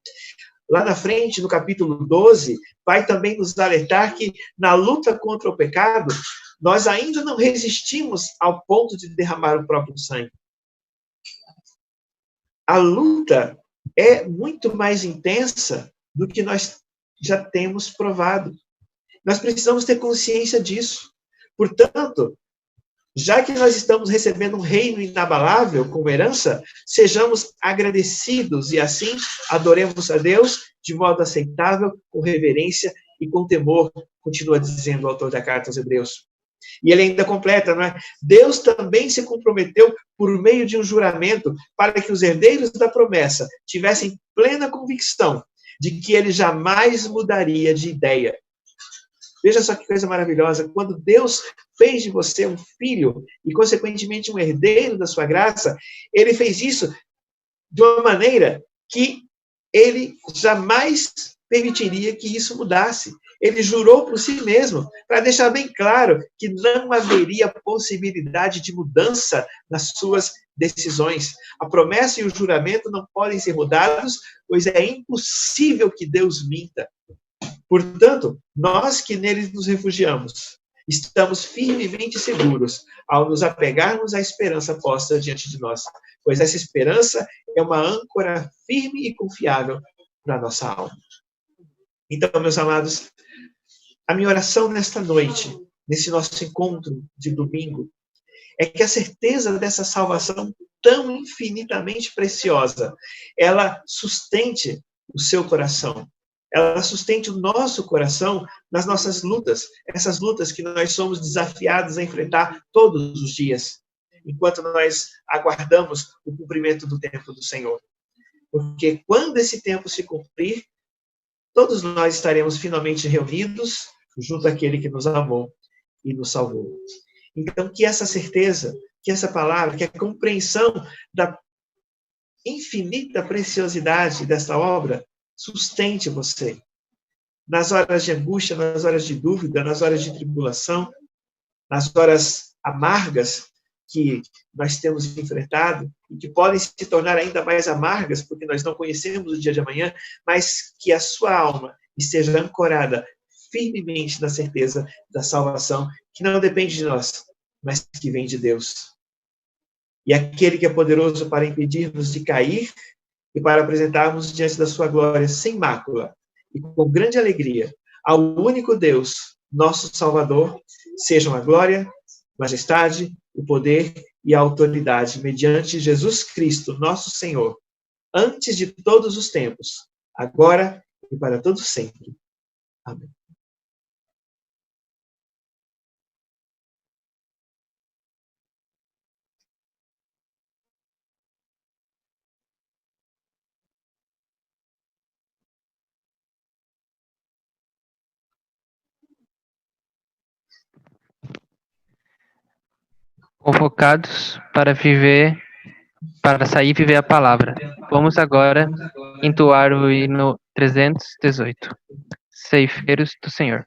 lá na frente, no capítulo 12, vai também nos alertar que na luta contra o pecado, nós ainda não resistimos ao ponto de derramar o próprio sangue. A luta é muito mais intensa do que nós já temos provado. Nós precisamos ter consciência disso. Portanto, já que nós estamos recebendo um reino inabalável como herança, sejamos agradecidos e assim adoremos a Deus de modo aceitável, com reverência e com temor, continua dizendo o autor da carta aos Hebreus. E ele ainda completa, não é? Deus também se comprometeu por meio de um juramento para que os herdeiros da promessa tivessem plena convicção de que ele jamais mudaria de ideia. Veja só que coisa maravilhosa. Quando Deus fez de você um filho e, consequentemente, um herdeiro da sua graça, ele fez isso de uma maneira que ele jamais permitiria que isso mudasse. Ele jurou por si mesmo, para deixar bem claro que não haveria possibilidade de mudança nas suas decisões. A promessa e o juramento não podem ser mudados, pois é impossível que Deus minta. Portanto, nós que neles nos refugiamos, estamos firmemente seguros ao nos apegarmos à esperança posta diante de nós, pois essa esperança é uma âncora firme e confiável para a nossa alma. Então, meus amados, a minha oração nesta noite, nesse nosso encontro de domingo, é que a certeza dessa salvação tão infinitamente preciosa, ela sustente o seu coração, ela sustente o nosso coração nas nossas lutas, essas lutas que nós somos desafiados a enfrentar todos os dias, enquanto nós aguardamos o cumprimento do tempo do Senhor. Porque quando esse tempo se cumprir, todos nós estaremos finalmente reunidos junto àquele que nos amou e nos salvou. Então, que essa certeza, que essa palavra, que a compreensão da infinita preciosidade desta obra sustente você. Nas horas de angústia, nas horas de dúvida, nas horas de tribulação, nas horas amargas que nós temos enfrentado e que podem se tornar ainda mais amargas porque nós não conhecemos o dia de amanhã, mas que a sua alma esteja ancorada firmemente na certeza da salvação, que não depende de nós, mas que vem de Deus. E aquele que é poderoso para impedir-nos de cair e para apresentarmos diante da sua glória sem mácula e com grande alegria ao único Deus, nosso Salvador, sejam a glória, majestade, o poder e a autoridade mediante Jesus Cristo, nosso Senhor, antes de todos os tempos, agora e para todos sempre. Amém. Convocados para viver, para sair e viver a palavra. Vamos agora entoar o hino 318. Ceifeiros do Senhor.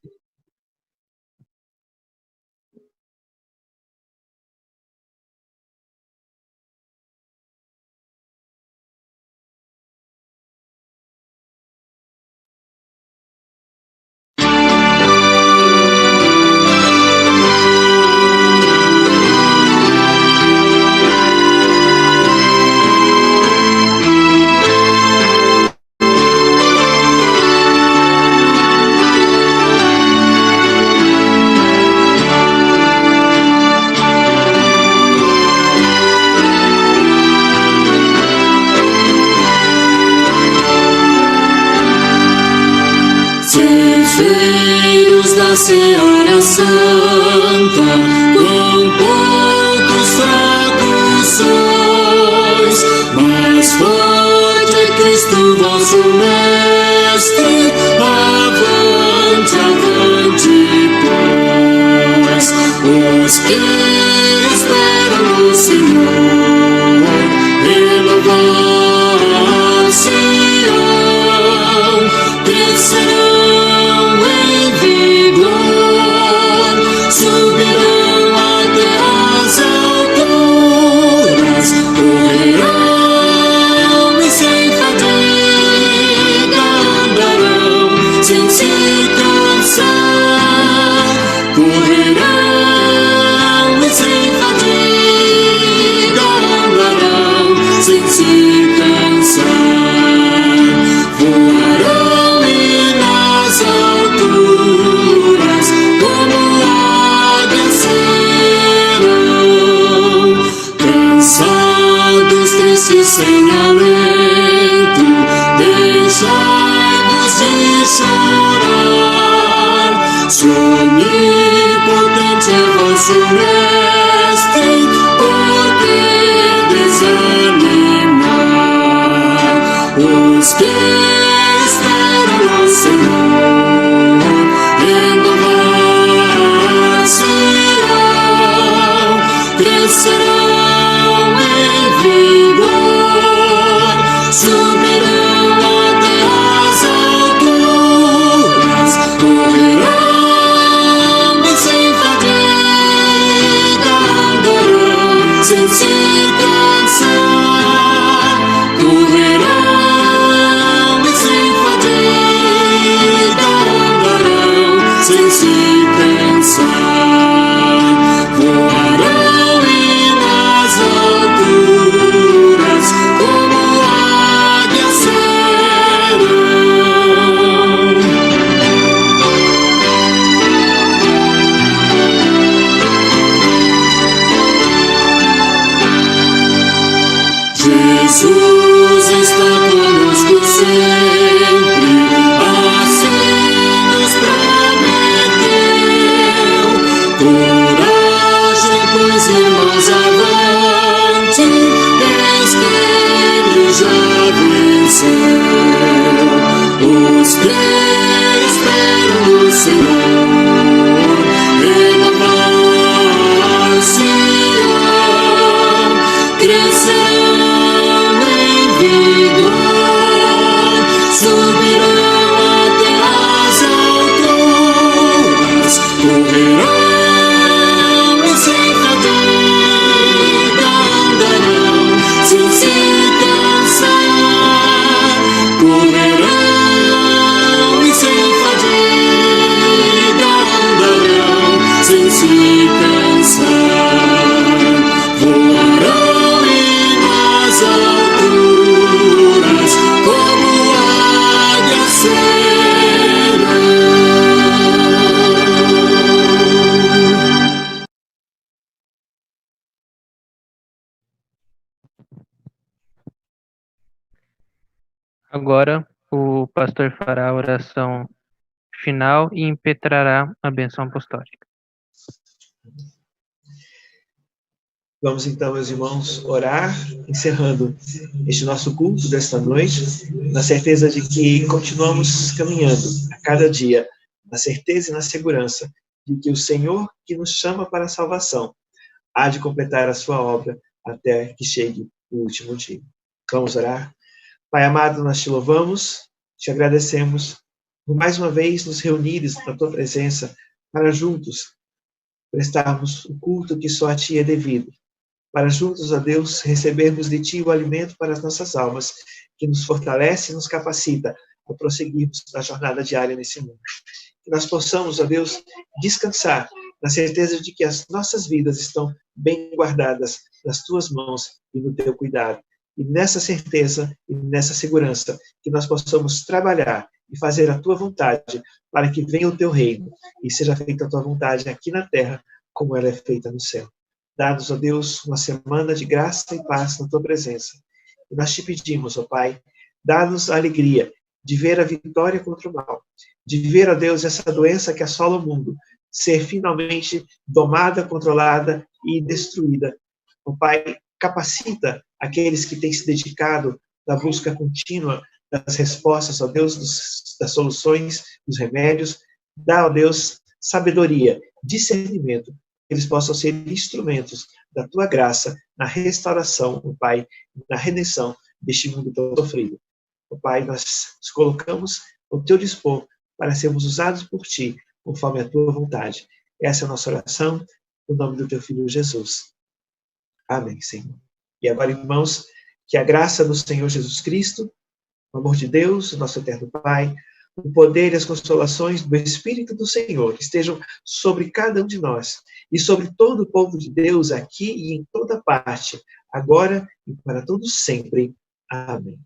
Ceifeiros da Seara Santa, com poucos fracos sois, mas forte é Cristo vosso Mestre, avante, avante, pois, os que esperam no Senhor, renovar-se-ão, crescerão em vigor, subirão até as alturas, correrão e sem fadiga andarão, sem se cansar, correrão e sem fadiga andarão, sem se cansar, voarão e nas alturas como águias serão, cansados, tristes, sem alento, deixai-vos de chorar, se onipotente é vosso Mestre, por que desanimar? Os que esperam no Senhor, renovar-se-ão, crescerão em vigor, subirão até as alturas, sem se cansar, correrão e sem fadiga andarão, sem se cansar, voarão e nas alturas como águias serão. Jesus está conosco sempre, assim nos prometeu. Coragem, pois irmãos, avante, eis que ele já venceu. Os que esperam no Senhor renovar-se-ão, crescerão em vigor, subirão até as alturas, correrão e sem fadiga andarão, sem se cansar, correrão e sem fadiga andarão, sem se cansar, voarão e nas alturas como águias serão. Agora, o pastor fará a oração final e impetrará a bênção apostólica. Vamos então, meus irmãos, orar, encerrando este nosso culto desta noite, na certeza de que continuamos caminhando a cada dia, na certeza e na segurança de que o Senhor que nos chama para a salvação há de completar a sua obra até que chegue o último dia. Vamos orar? Pai amado, nós te louvamos, te agradecemos por mais uma vez nos reunires na tua presença para juntos prestarmos o culto que só a ti é devido, para juntos, ó Deus, recebermos de ti o alimento para as nossas almas, que nos fortalece e nos capacita a prosseguirmos na jornada diária nesse mundo. Que nós possamos, ó Deus, descansar na certeza de que as nossas vidas estão bem guardadas nas tuas mãos e no teu cuidado. E nessa certeza e nessa segurança, que nós possamos trabalhar e fazer a tua vontade para que venha o teu reino e seja feita a tua vontade aqui na terra, como ela é feita no céu. Dá-nos, ó Deus, uma semana de graça e paz na tua presença. E nós te pedimos, ó Pai, dá-nos a alegria de ver a vitória contra o mal, de ver, ó Deus, essa doença que assola o mundo ser finalmente domada, controlada e destruída. Ó Pai, capacita aqueles que têm se dedicado na busca contínua das respostas, ó Deus, das soluções, dos remédios. Dá, ó Deus, sabedoria, discernimento, que eles possam ser instrumentos da tua graça na restauração, ó Pai, na redenção deste mundo tão sofrido. Ó Pai, nós nos colocamos ao teu dispor para sermos usados por ti, conforme a tua vontade. Essa é a nossa oração, no nome do teu Filho Jesus. Amém, Senhor. E agora, irmãos, que a graça do Senhor Jesus Cristo, o amor de Deus, o nosso eterno Pai, o poder e as consolações do Espírito do Senhor estejam sobre cada um de nós e sobre todo o povo de Deus aqui e em toda parte, agora e para todos sempre. Amém.